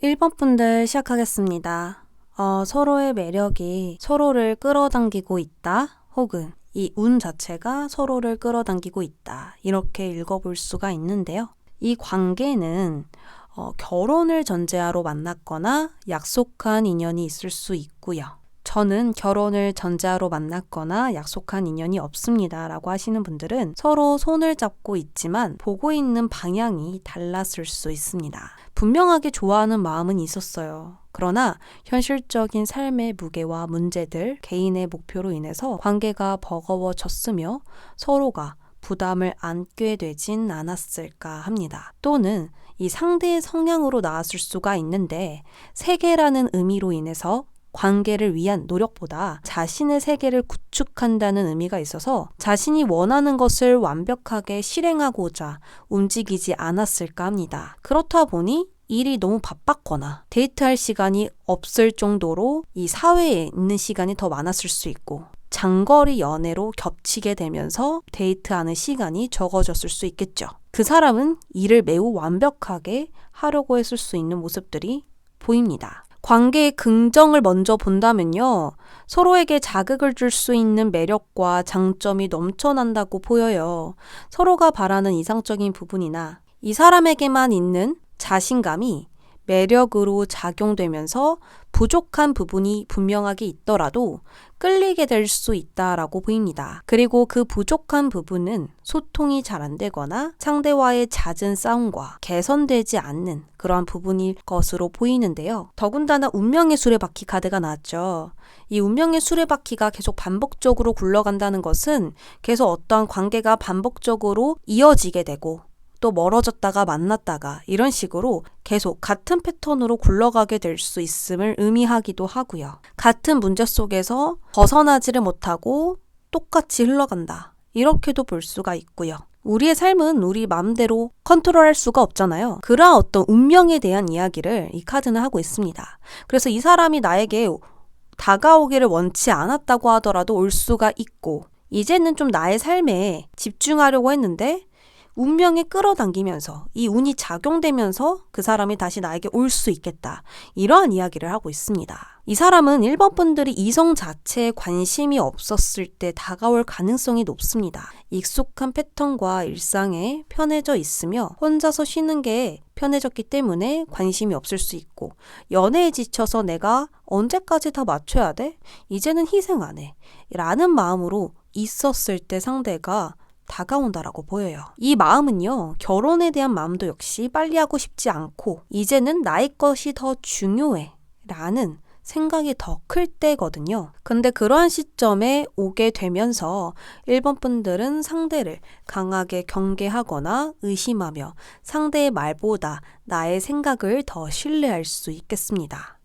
1번 분들 시작하겠습니다. 서로의 매력이 서로를 끌어당기고 있다, 혹은 이 운 자체가 서로를 끌어당기고 있다, 이렇게 읽어볼 수가 있는데요. 이 관계는 결혼을 전제하로 만났거나 약속한 인연이 있을 수 있고요. 저는 결혼을 전제하로 만났거나 약속한 인연이 없습니다 라고 하시는 분들은 서로 손을 잡고 있지만 보고 있는 방향이 달랐을 수 있습니다. 분명하게 좋아하는 마음은 있었어요. 그러나 현실적인 삶의 무게와 문제들, 개인의 목표로 인해서 관계가 버거워졌으며 서로가 부담을 안게 되진 않았을까 합니다. 또는 이 상대의 성향으로 나왔을 수가 있는데, 세계라는 의미로 인해서 관계를 위한 노력보다 자신의 세계를 구축한다는 의미가 있어서 자신이 원하는 것을 완벽하게 실행하고자 움직이지 않았을까 합니다. 그렇다 보니 일이 너무 바빴거나 데이트할 시간이 없을 정도로 이 사회에 있는 시간이 더 많았을 수 있고, 장거리 연애로 겹치게 되면서 데이트하는 시간이 적어졌을 수 있겠죠. 그 사람은 일을 매우 완벽하게 하려고 했을 수 있는 모습들이 보입니다. 관계의 긍정을 먼저 본다면요, 서로에게 자극을 줄 수 있는 매력과 장점이 넘쳐난다고 보여요. 서로가 바라는 이상적인 부분이나 이 사람에게만 있는 자신감이 매력으로 작용되면서 부족한 부분이 분명하게 있더라도 끌리게 될 수 있다라고 보입니다. 그리고 그 부족한 부분은 소통이 잘 안 되거나 상대와의 잦은 싸움과 개선되지 않는 그러한 부분일 것으로 보이는데요. 더군다나 운명의 수레바퀴 카드가 나왔죠. 이 운명의 수레바퀴가 계속 반복적으로 굴러간다는 것은 계속 어떠한 관계가 반복적으로 이어지게 되고 또 멀어졌다가 만났다가 이런 식으로 계속 같은 패턴으로 굴러가게 될 수 있음을 의미하기도 하고요. 같은 문제 속에서 벗어나지를 못하고 똑같이 흘러간다, 이렇게도 볼 수가 있고요. 우리의 삶은 우리 마음대로 컨트롤할 수가 없잖아요. 그러한 어떤 운명에 대한 이야기를 이 카드는 하고 있습니다. 그래서 이 사람이 나에게 다가오기를 원치 않았다고 하더라도 올 수가 있고, 이제는 좀 나의 삶에 집중하려고 했는데 운명에 끌어당기면서 이 운이 작용되면서 그 사람이 다시 나에게 올 수 있겠다, 이러한 이야기를 하고 있습니다. 이 사람은 1번 분들이 이성 자체에 관심이 없었을 때 다가올 가능성이 높습니다. 익숙한 패턴과 일상에 편해져 있으며 혼자서 쉬는 게 편해졌기 때문에 관심이 없을 수 있고, 연애에 지쳐서 내가 언제까지 다 맞춰야 돼? 이제는 희생 안 해 라는 마음으로 있었을 때 상대가 다가온다라고 보여요. 이 마음은요, 결혼에 대한 마음도 역시 빨리 하고 싶지 않고 이제는 나의 것이 더 중요해 라는 생각이 더 클 때거든요. 근데 그러한 시점에 오게 되면서 1번 분들은 상대를 강하게 경계하거나 의심하며 상대의 말보다 나의 생각을 더 신뢰할 수 있겠습니다.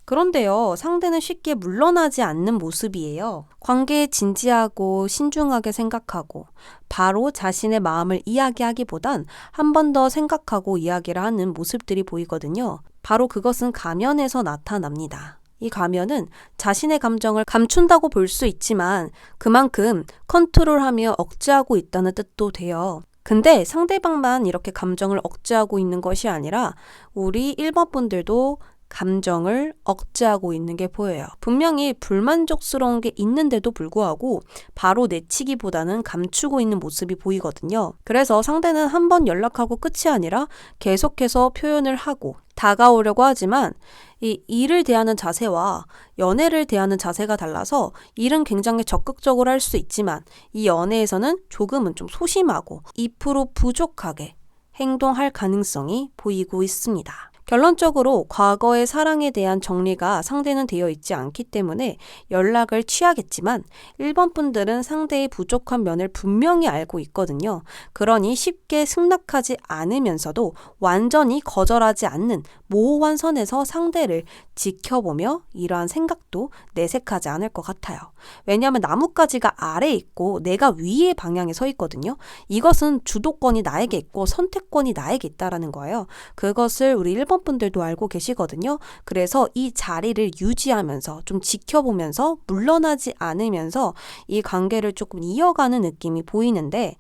그런데요, 상대는 쉽게 물러나지 않는 모습이에요. 관계에 진지하고 신중하게 생각하고 바로 자신의 마음을 이야기하기보단 한 번 더 생각하고 이야기를 하는 모습들이 보이거든요. 바로 그것은 가면에서 나타납니다. 이 가면은 자신의 감정을 감춘다고 볼 수 있지만 그만큼 컨트롤하며 억제하고 있다는 뜻도 돼요. 근데 상대방만 이렇게 감정을 억제하고 있는 것이 아니라 우리 1번 분들도 감정을 억제하고 있는 게 보여요. 분명히 불만족스러운 게 있는데도 불구하고 바로 내치기보다는 감추고 있는 모습이 보이거든요. 그래서 상대는 한 번 연락하고 끝이 아니라 계속해서 표현을 하고 다가오려고 하지만 이 일을 대하는 자세와 연애를 대하는 자세가 달라서 일은 굉장히 적극적으로 할 수 있지만 이 연애에서는 조금은 좀 소심하고 2% 부족하게 행동할 가능성이 보이고 있습니다. 결론적으로 과거의 사랑에 대한 정리가 상대는 되어 있지 않기 때문에 연락을 취하겠지만 1번 분들은 상대의 부족한 면을 분명히 알고 있거든요. 그러니 쉽게 승낙하지 않으면서도 완전히 거절하지 않는 모호한 선에서 상대를 지켜보며 이러한 생각도 내색하지 않을 것 같아요. 왜냐하면 나뭇가지가 아래에 있고 내가 위의 방향에 서 있거든요. 이것은 주도권이 나에게 있고 선택권이 나에게 있다라는 거예요. 그것을 우리 1번 분들도 알고 계시거든요. 그래서 이 자리를 유지하면서 좀 지켜보면서 물러나지 않으면서 이 관계를 조금 이어가는 느낌이 보이는데,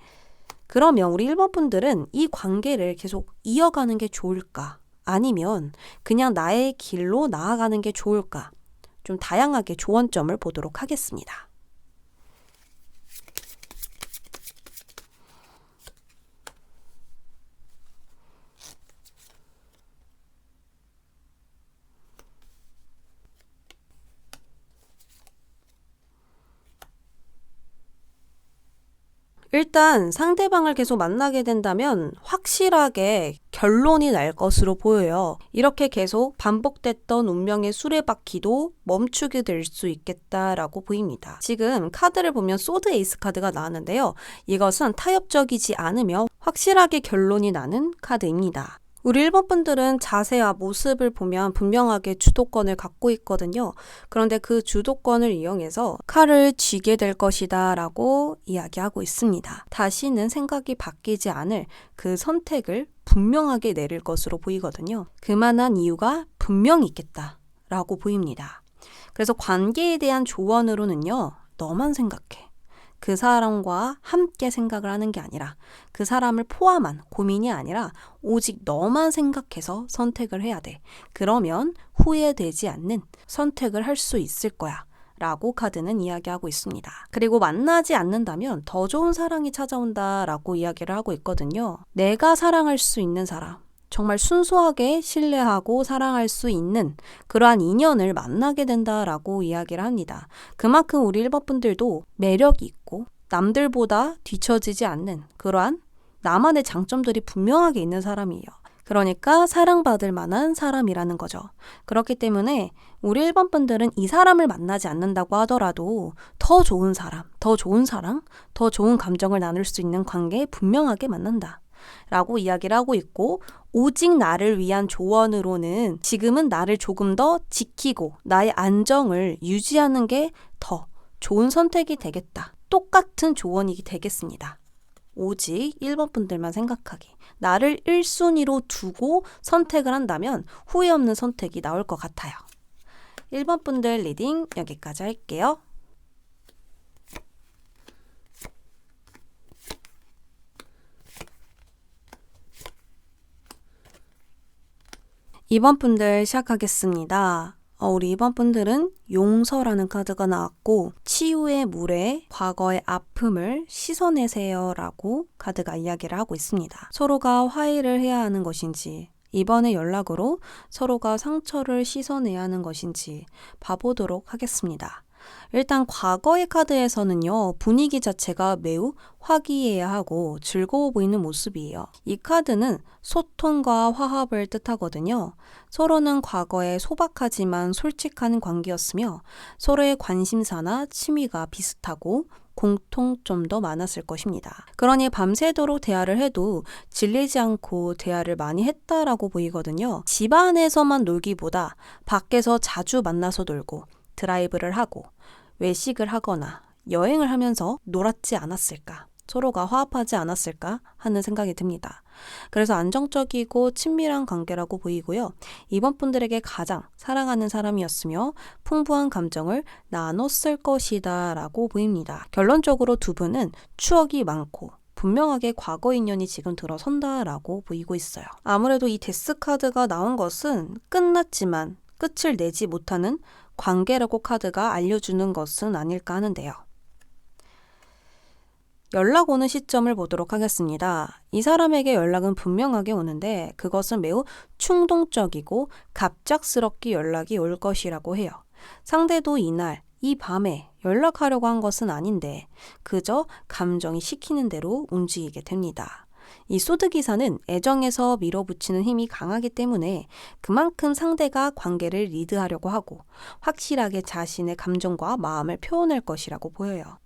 그러면 우리 1번 분들은 이 관계를 계속 이어가는 게 좋을까? 아니면 그냥 나의 길로 나아가는 게 좋을까? 좀 다양하게 조언점을 보도록 하겠습니다. 일단 상대방을 계속 만나게 된다면 확실하게 결론이 날 것으로 보여요. 이렇게 계속 반복됐던 운명의 수레바퀴도 멈추게 될 수 있겠다라고 보입니다. 지금 카드를 보면 소드 에이스 카드가 나왔는데요. 이것은 타협적이지 않으며 확실하게 결론이 나는 카드입니다. 우리 1번 분들은 자세와 모습을 보면 분명하게 주도권을 갖고 있거든요. 그런데 그 주도권을 이용해서 칼을 쥐게 될 것이다 라고 이야기하고 있습니다. 다시는 생각이 바뀌지 않을 그 선택을 분명하게 내릴 것으로 보이거든요. 그만한 이유가 분명히 있겠다 라고 보입니다. 그래서 관계에 대한 조언으로는요. 너만 생각해. 그 사람과 함께 생각을 하는 게 아니라 그 사람을 포함한 고민이 아니라 오직 너만 생각해서 선택을 해야 돼. 그러면 후회되지 않는 선택을 할 수 있을 거야. 라고 카드는 이야기하고 있습니다. 그리고 만나지 않는다면 더 좋은 사랑이 찾아온다 라고 이야기를 하고 있거든요. 내가 사랑할 수 있는 사람, 정말 순수하게 신뢰하고 사랑할 수 있는 그러한 인연을 만나게 된다라고 이야기를 합니다. 그만큼 우리 1번 분들도 매력이 있고 남들보다 뒤처지지 않는 그러한 나만의 장점들이 분명하게 있는 사람이에요. 그러니까 사랑받을 만한 사람이라는 거죠. 그렇기 때문에 우리 1번 분들은 이 사람을 만나지 않는다고 하더라도 더 좋은 사람, 더 좋은 사랑, 더 좋은 감정을 나눌 수 있는 관계에 분명하게 만난다. 라고 이야기를 하고 있고 오직 나를 위한 조언으로는 지금은 나를 조금 더 지키고 나의 안정을 유지하는 게 더 좋은 선택이 되겠다. 똑같은 조언이 되겠습니다. 오직 1번 분들만 생각하기. 나를 1순위로 두고 선택을 한다면 후회 없는 선택이 나올 것 같아요. 1번 분들 리딩 여기까지 할게요. 2번 분들 시작하겠습니다. 우리 2번 분들은 용서라는 카드가 나왔고 치유의 물에 과거의 아픔을 씻어내세요 라고 카드가 이야기를 하고 있습니다. 서로가 화해를 해야 하는 것인지 이번의 연락으로 서로가 상처를 씻어내야 하는 것인지 봐보도록 하겠습니다. 일단 과거의 카드에서는요. 분위기 자체가 매우 화기애애하고 즐거워 보이는 모습이에요. 이 카드는 소통과 화합을 뜻하거든요. 서로는 과거에 소박하지만 솔직한 관계였으며 서로의 관심사나 취미가 비슷하고 공통점도 많았을 것입니다. 그러니 밤새도록 대화를 해도 질리지 않고 대화를 많이 했다라고 보이거든요. 집 안에서만 놀기보다 밖에서 자주 만나서 놀고 드라이브를 하고 외식을 하거나 여행을 하면서 놀았지 않았을까? 서로가 화합하지 않았을까? 하는 생각이 듭니다. 그래서 안정적이고 친밀한 관계라고 보이고요. 이번 분들에게 가장 사랑하는 사람이었으며 풍부한 감정을 나눴을 것이다 라고 보입니다. 결론적으로 두 분은 추억이 많고 분명하게 과거 인연이 지금 들어선다라고 보이고 있어요. 아무래도 이 데스 카드가 나온 것은 끝났지만 끝을 내지 못하는 관계라고 카드가 알려주는 것은 아닐까 하는데요. 연락 오는 시점을 보도록 하겠습니다. 이 사람에게 연락은 분명하게 오는데 그것은 매우 충동적이고 갑작스럽게 연락이 올 것이라고 해요. 상대도 이날, 이 밤에 연락하려고 한 것은 아닌데 그저 감정이 시키는 대로 움직이게 됩니다. 이 소드 기사는 애정에서 밀어붙이는 힘이 강하기 때문에 그만큼 상대가 관계를 리드하려고 하고 확실하게 자신의 감정과 마음을 표현할 것이라고 보여요.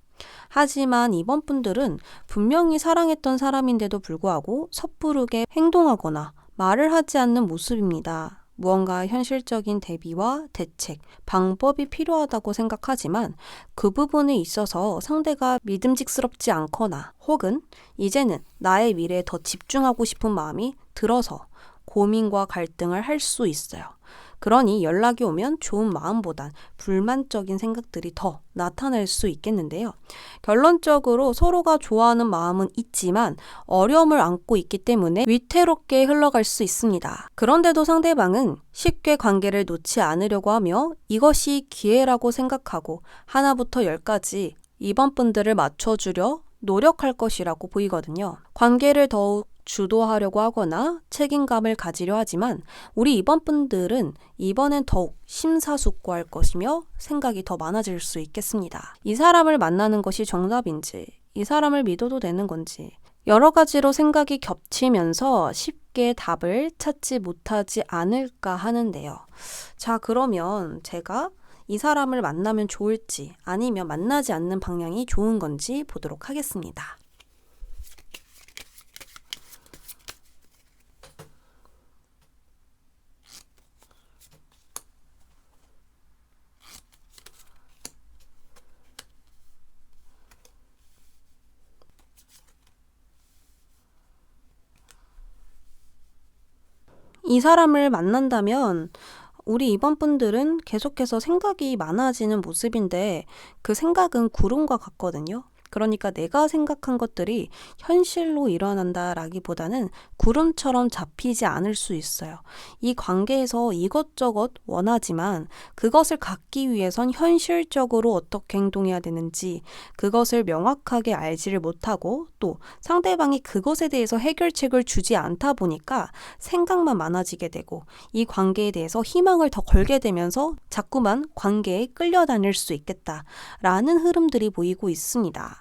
하지만 이번 분들은 분명히 사랑했던 사람인데도 불구하고 섣부르게 행동하거나 말을 하지 않는 모습입니다. 무언가 현실적인 대비와 대책, 방법이 필요하다고 생각하지만 그 부분에 있어서 상대가 믿음직스럽지 않거나 혹은 이제는 나의 미래에 더 집중하고 싶은 마음이 들어서 고민과 갈등을 할 수 있어요. 그러니 연락이 오면 좋은 마음보단 불만적인 생각들이 더 나타날 수 있겠는데요. 결론적으로 서로가 좋아하는 마음은 있지만 어려움을 안고 있기 때문에 위태롭게 흘러갈 수 있습니다. 그런데도 상대방은 쉽게 관계를 놓지 않으려고 하며 이것이 기회라고 생각하고 하나부터 열까지 이번 분들을 맞춰주려 노력할 것이라고 보이거든요. 관계를 더욱 주도하려고 하거나 책임감을 가지려 하지만 우리 이번 분들은 이번엔 더욱 심사숙고할 것이며 생각이 더 많아질 수 있겠습니다. 이 사람을 만나는 것이 정답인지, 이 사람을 믿어도 되는 건지 여러 가지로 생각이 겹치면서 쉽게 답을 찾지 못하지 않을까 하는데요. 자, 그러면 제가 이 사람을 만나면 좋을지 아니면 만나지 않는 방향이 좋은 건지 보도록 하겠습니다. 이 사람을 만난다면 우리 이번 분들은 계속해서 생각이 많아지는 모습인데 그 생각은 구름과 같거든요. 그러니까 내가 생각한 것들이 현실로 일어난다라기보다는 구름처럼 잡히지 않을 수 있어요. 이 관계에서 이것저것 원하지만 그것을 갖기 위해선 현실적으로 어떻게 행동해야 되는지 그것을 명확하게 알지를 못하고 또 상대방이 그것에 대해서 해결책을 주지 않다 보니까 생각만 많아지게 되고 이 관계에 대해서 희망을 더 걸게 되면서 자꾸만 관계에 끌려다닐 수 있겠다라는 흐름들이 보이고 있습니다.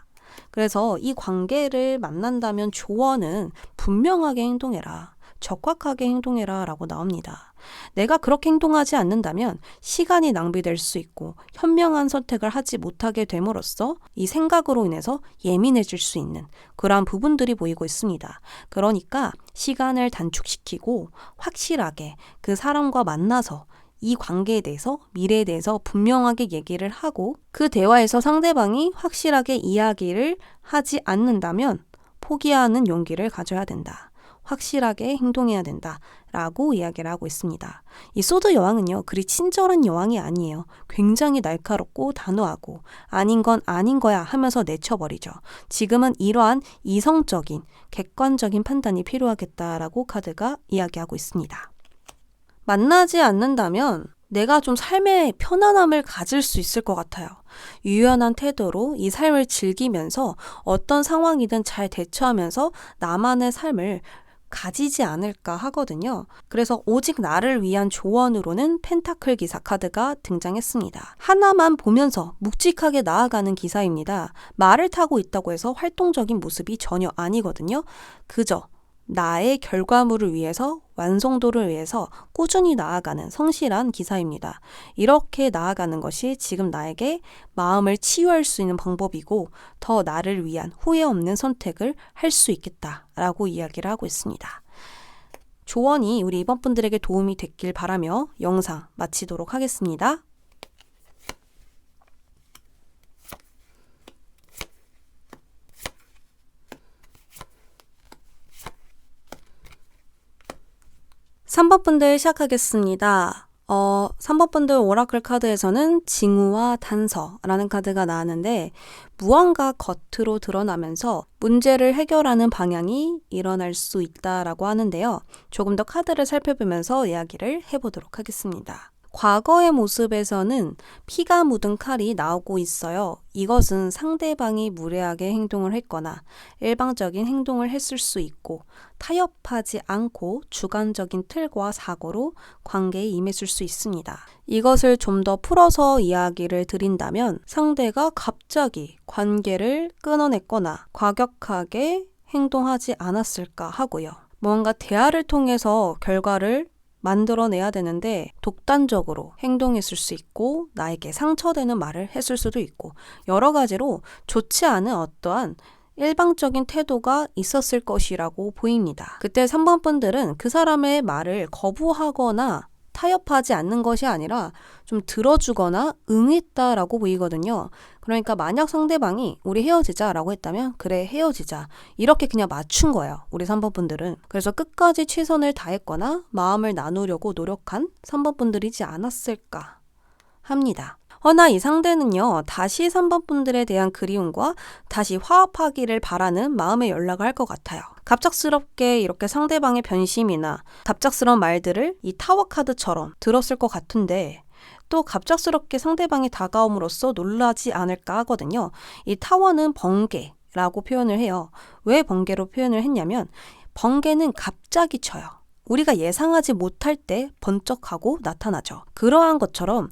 그래서 이 관계를 만난다면 조언은 분명하게 행동해라. 적확하게 행동해라 라고 나옵니다. 내가 그렇게 행동하지 않는다면 시간이 낭비될 수 있고 현명한 선택을 하지 못하게 됨으로써 이 생각으로 인해서 예민해질 수 있는 그러한 부분들이 보이고 있습니다. 그러니까 시간을 단축시키고 확실하게 그 사람과 만나서 이 관계에 대해서, 미래에 대해서 분명하게 얘기를 하고 그 대화에서 상대방이 확실하게 이야기를 하지 않는다면 포기하는 용기를 가져야 된다. 확실하게 행동해야 된다. 라고 이야기를 하고 있습니다. 이 소드 여왕은요, 그리 친절한 여왕이 아니에요. 굉장히 날카롭고 단호하고 아닌 건 아닌 거야 하면서 내쳐버리죠. 지금은 이러한 이성적인, 객관적인 판단이 필요하겠다라고 카드가 이야기하고 있습니다. 만나지 않는다면 내가 좀 삶의 편안함을 가질 수 있을 것 같아요. 유연한 태도로 이 삶을 즐기면서 어떤 상황이든 잘 대처하면서 나만의 삶을 가지지 않을까 하거든요. 그래서 오직 나를 위한 조언으로는 펜타클 기사 카드가 등장했습니다. 하나만 보면서 묵직하게 나아가는 기사입니다. 말을 타고 있다고 해서 활동적인 모습이 전혀 아니거든요. 그저 나의 결과물을 위해서, 완성도를 위해서 꾸준히 나아가는 성실한 기사입니다. 이렇게 나아가는 것이 지금 나에게 마음을 치유할 수 있는 방법이고 더 나를 위한 후회 없는 선택을 할 수 있겠다라고 이야기를 하고 있습니다. 조언이 우리 이번 분들에게 도움이 됐길 바라며 영상 마치도록 하겠습니다. 3번 분들 시작하겠습니다. 3번 분들 오라클 카드에서는 징후와 단서라는 카드가 나왔는데 무언가 겉으로 드러나면서 문제를 해결하는 방향이 일어날 수 있다라고 하는데요. 조금 더 카드를 살펴보면서 이야기를 해보도록 하겠습니다. 과거의 모습에서는 피가 묻은 칼이 나오고 있어요. 이것은 상대방이 무례하게 행동을 했거나 일방적인 행동을 했을 수 있고 타협하지 않고 주관적인 틀과 사고로 관계에 임했을 수 있습니다. 이것을 좀 더 풀어서 이야기를 드린다면 상대가 갑자기 관계를 끊어냈거나 과격하게 행동하지 않았을까 하고요. 뭔가 대화를 통해서 결과를 만들어내야 되는데 독단적으로 행동했을 수 있고 나에게 상처되는 말을 했을 수도 있고 여러 가지로 좋지 않은 어떠한 일방적인 태도가 있었을 것이라고 보입니다. 그때 3번 분들은 그 사람의 말을 거부하거나 타협하지 않는 것이 아니라 좀 들어주거나 응했다라고 보이거든요. 그러니까 만약 상대방이 우리 헤어지자라고 했다면 그래 헤어지자 이렇게 그냥 맞춘 거예요. 우리 3번 분들은. 그래서 끝까지 최선을 다했거나 마음을 나누려고 노력한 3번 분들이지 않았을까 합니다. 허나 이 상대는요, 다시 3번 분들에 대한 그리움과 다시 화합하기를 바라는 마음의 연락을 할 것 같아요. 갑작스럽게 이렇게 상대방의 변심이나 갑작스러운 말들을 이 타워 카드처럼 들었을 것 같은데 또 갑작스럽게 상대방이 다가옴으로써 놀라지 않을까 하거든요. 이 타워는 번개라고 표현을 해요. 왜 번개로 표현을 했냐면 번개는 갑자기 쳐요. 우리가 예상하지 못할 때 번쩍하고 나타나죠. 그러한 것처럼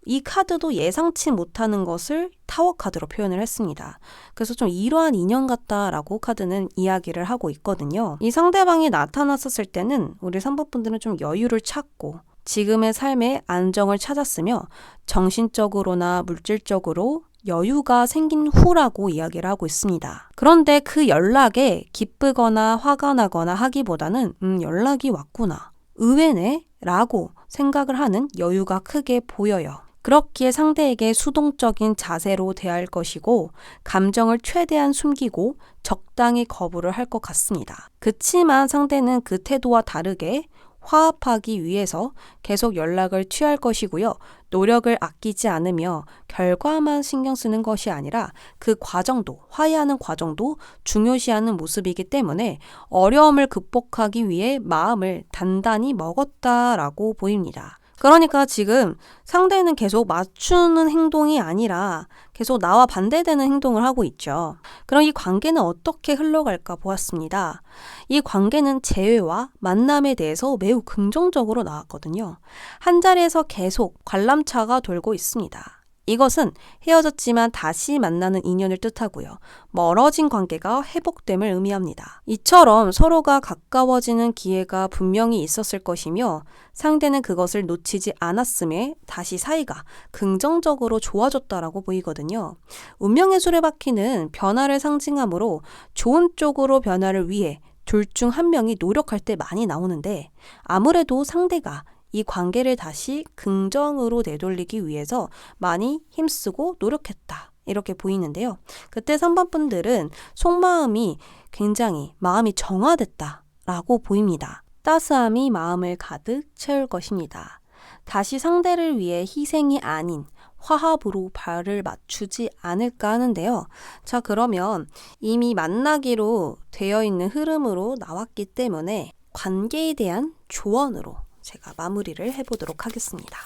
이 카드도 예상치 못하는 것을 타워 카드로 표현을 했습니다. 그래서 좀 이러한 인연 같다라고 카드는 이야기를 하고 있거든요. 이 상대방이 나타났었을 때는 우리 3번 분들은 좀 여유를 찾고 지금의 삶의 안정을 찾았으며 정신적으로나 물질적으로 여유가 생긴 후라고 이야기를 하고 있습니다. 그런데 그 연락에 기쁘거나 화가 나거나 하기보다는 연락이 왔구나. 의외네? 라고 생각을 하는 여유가 크게 보여요. 그렇기에 상대에게 수동적인 자세로 대할 것이고 감정을 최대한 숨기고 적당히 거부를 할 것 같습니다. 그치만 상대는 그 태도와 다르게 화합하기 위해서 계속 연락을 취할 것이고요. 노력을 아끼지 않으며 결과만 신경 쓰는 것이 아니라 그 과정도, 화해하는 과정도 중요시하는 모습이기 때문에 어려움을 극복하기 위해 마음을 단단히 먹었다라고 보입니다. 그러니까 지금 상대는 계속 맞추는 행동이 아니라 계속 나와 반대되는 행동을 하고 있죠. 그럼 이 관계는 어떻게 흘러갈까 보았습니다. 이 관계는 재회와 만남에 대해서 매우 긍정적으로 나왔거든요. 한 자리에서 계속 관람차가 돌고 있습니다. 이것은 헤어졌지만 다시 만나는 인연을 뜻하고요. 멀어진 관계가 회복됨을 의미합니다. 이처럼 서로가 가까워지는 기회가 분명히 있었을 것이며 상대는 그것을 놓치지 않았음에 다시 사이가 긍정적으로 좋아졌다라고 보이거든요. 운명의 수레바퀴는 변화를 상징하므로 좋은 쪽으로 변화를 위해 둘 중 한 명이 노력할 때 많이 나오는데 아무래도 상대가 이 관계를 다시 긍정으로 되돌리기 위해서 많이 힘쓰고 노력했다. 이렇게 보이는데요. 그때 3번 분들은 속마음이 굉장히 마음이 정화됐다라고 보입니다. 따스함이 마음을 가득 채울 것입니다. 다시 상대를 위해 희생이 아닌 화합으로 발을 맞추지 않을까 하는데요. 자, 그러면 이미 만나기로 되어 있는 흐름으로 나왔기 때문에 관계에 대한 조언으로 제가 마무리를 해보도록 하겠습니다.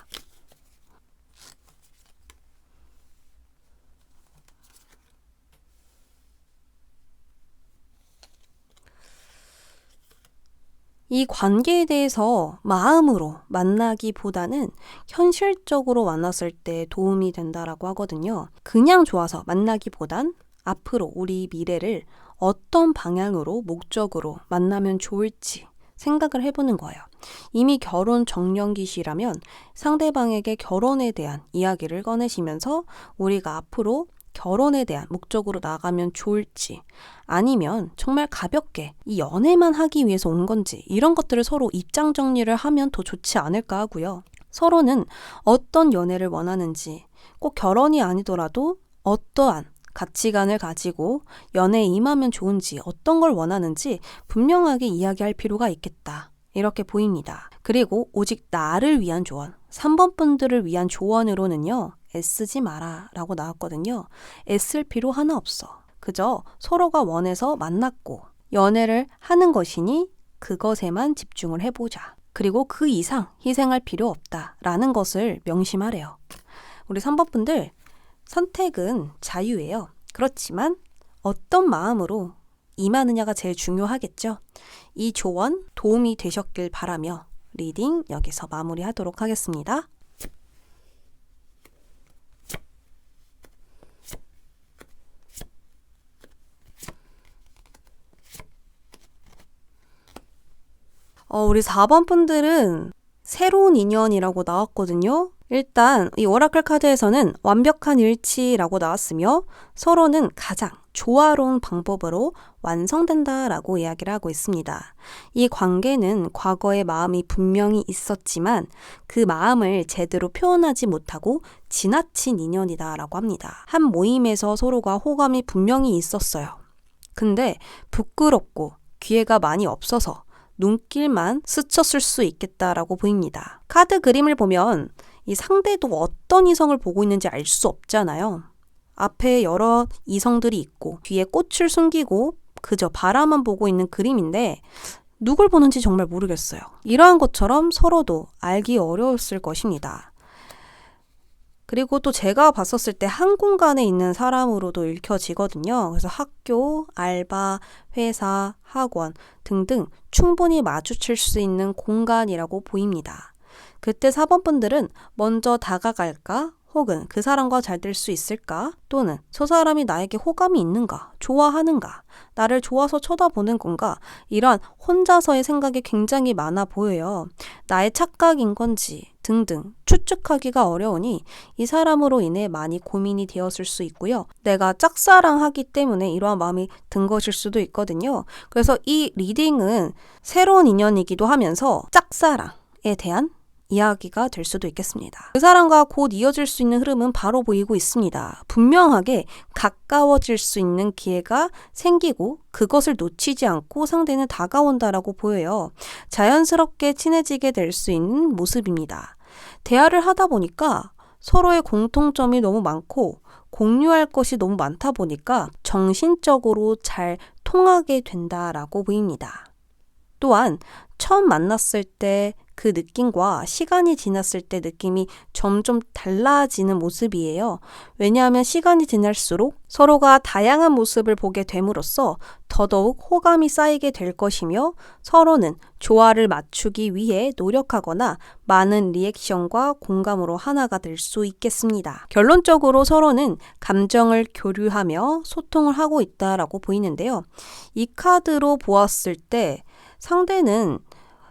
이 관계에 대해서 마음으로 만나기보다는 현실적으로 만났을 때 도움이 된다라고 하거든요. 그냥 좋아서 만나기보단 앞으로 우리 미래를 어떤 방향으로 목적으로 만나면 좋을지 생각을 해보는 거예요. 이미 결혼 정년기시라면 상대방에게 결혼에 대한 이야기를 꺼내시면서 우리가 앞으로 결혼에 대한 목적으로 나가면 좋을지 아니면 정말 가볍게 이 연애만 하기 위해서 온 건지 이런 것들을 서로 입장 정리를 하면 더 좋지 않을까 하고요. 서로는 어떤 연애를 원하는지 꼭 결혼이 아니더라도 어떠한 가치관을 가지고 연애에 임하면 좋은지 어떤 걸 원하는지 분명하게 이야기할 필요가 있겠다. 이렇게 보입니다. 그리고 오직 나를 위한 조언, 3번 분들을 위한 조언으로는요. 애쓰지 마라 라고 나왔거든요. 애쓸 필요 하나 없어. 그저 서로가 원해서 만났고 연애를 하는 것이니 그것에만 집중을 해보자. 그리고 그 이상 희생할 필요 없다라는 것을 명심하래요. 우리 3번 분들 선택은 자유예요. 그렇지만 어떤 마음으로 임하느냐가 제일 중요하겠죠. 이 조언 도움이 되셨길 바라며 리딩 여기서 마무리하도록 하겠습니다. 우리 4번 분들은 새로운 인연이라고 나왔거든요. 일단 이 오라클 카드에서는 완벽한 일치라고 나왔으며 서로는 가장 조화로운 방법으로 완성된다라고 이야기를 하고 있습니다. 이 관계는 과거의 마음이 분명히 있었지만 그 마음을 제대로 표현하지 못하고 지나친 인연이다라고 합니다. 한 모임에서 서로가 호감이 분명히 있었어요. 근데 부끄럽고 기회가 많이 없어서 눈길만 스쳤을 수 있겠다라고 보입니다. 카드 그림을 보면 이 상대도 어떤 이성을 보고 있는지 알 수 없잖아요. 앞에 여러 이성들이 있고 뒤에 꽃을 숨기고 그저 바라만 보고 있는 그림인데 누굴 보는지 정말 모르겠어요. 이러한 것처럼 서로도 알기 어려웠을 것입니다. 그리고 또 제가 봤었을 때 한 공간에 있는 사람으로도 읽혀지거든요. 그래서 학교, 알바, 회사, 학원 등등 충분히 마주칠 수 있는 공간이라고 보입니다. 그때 4번 분들은 먼저 다가갈까? 혹은 그 사람과 잘 될 수 있을까? 또는 저 사람이 나에게 호감이 있는가? 좋아하는가? 나를 좋아서 쳐다보는 건가? 이러한 혼자서의 생각이 굉장히 많아 보여요. 나의 착각인 건지 등등 추측하기가 어려우니 이 사람으로 인해 많이 고민이 되었을 수 있고요. 내가 짝사랑하기 때문에 이러한 마음이 든 것일 수도 있거든요. 그래서 이 리딩은 새로운 인연이기도 하면서 짝사랑에 대한 이야기가 될 수도 있겠습니다. 그 사람과 곧 이어질 수 있는 흐름은 바로 보이고 있습니다. 분명하게 가까워질 수 있는 기회가 생기고 그것을 놓치지 않고 상대는 다가온다라고 보여요. 자연스럽게 친해지게 될 수 있는 모습입니다. 대화를 하다 보니까 서로의 공통점이 너무 많고 공유할 것이 너무 많다 보니까 정신적으로 잘 통하게 된다라고 보입니다. 또한 처음 만났을 때 그 느낌과 시간이 지났을 때 느낌이 점점 달라지는 모습이에요. 왜냐하면 시간이 지날수록 서로가 다양한 모습을 보게 됨으로써 더더욱 호감이 쌓이게 될 것이며 서로는 조화를 맞추기 위해 노력하거나 많은 리액션과 공감으로 하나가 될 수 있겠습니다. 결론적으로 서로는 감정을 교류하며 소통을 하고 있다라고 보이는데요. 이 카드로 보았을 때 상대는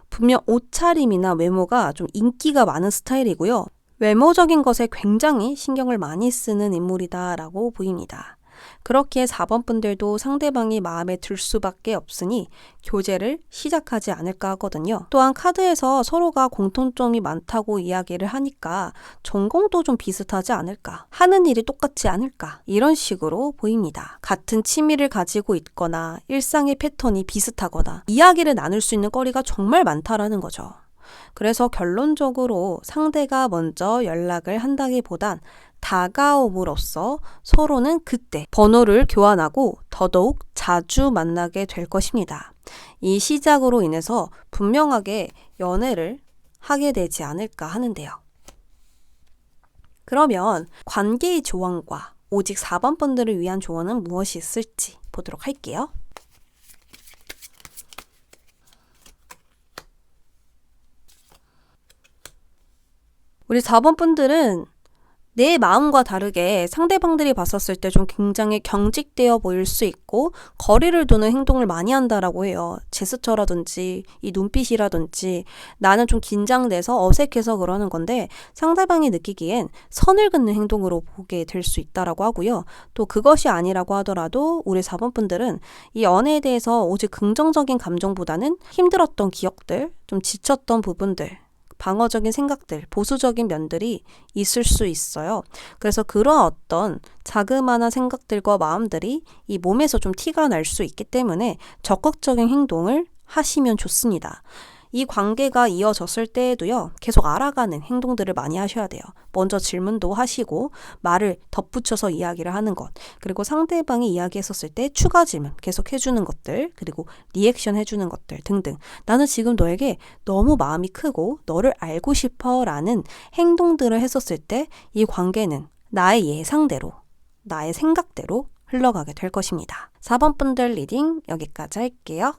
분명 옷차림이나 외모가 좀 인기가 많은 스타일이고요. 외모적인 것에 굉장히 신경을 많이 쓰는 인물이다라고 보입니다. 그렇기에 4번 분들도 상대방이 마음에 들 수밖에 없으니 교제를 시작하지 않을까 하거든요. 또한 카드에서 서로가 공통점이 많다고 이야기를 하니까 전공도 좀 비슷하지 않을까, 하는 일이 똑같지 않을까, 이런 식으로 보입니다. 같은 취미를 가지고 있거나 일상의 패턴이 비슷하거나 이야기를 나눌 수 있는 거리가 정말 많다라는 거죠. 그래서 결론적으로 상대가 먼저 연락을 한다기보단 다가옴으로써 서로는 그때 번호를 교환하고 더더욱 자주 만나게 될 것입니다. 이 시작으로 인해서 분명하게 연애를 하게 되지 않을까 하는데요. 그러면 관계의 조언과 오직 4번 분들을 위한 조언은 무엇이 있을지 보도록 할게요. 우리 4번 분들은 내 마음과 다르게 상대방들이 봤었을 때 좀 굉장히 경직되어 보일 수 있고 거리를 두는 행동을 많이 한다라고 해요. 제스처라든지 이 눈빛이라든지 나는 좀 긴장돼서 어색해서 그러는 건데 상대방이 느끼기엔 선을 긋는 행동으로 보게 될 수 있다라고 하고요. 또 그것이 아니라고 하더라도 우리 4번 분들은 이 연애에 대해서 오직 긍정적인 감정보다는 힘들었던 기억들, 좀 지쳤던 부분들, 방어적인 생각들, 보수적인 면들이 있을 수 있어요. 그래서 그런 어떤 자그마한 생각들과 마음들이 이 몸에서 좀 티가 날 수 있기 때문에 적극적인 행동을 하시면 좋습니다. 이 관계가 이어졌을 때에도요, 계속 알아가는 행동들을 많이 하셔야 돼요. 먼저 질문도 하시고 말을 덧붙여서 이야기를 하는 것, 그리고 상대방이 이야기했었을 때 추가 질문 계속 해주는 것들, 그리고 리액션 해주는 것들 등등. 나는 지금 너에게 너무 마음이 크고 너를 알고 싶어 라는 행동들을 했었을 때 이 관계는 나의 예상대로, 나의 생각대로 흘러가게 될 것입니다. 4번 분들 리딩 여기까지 할게요.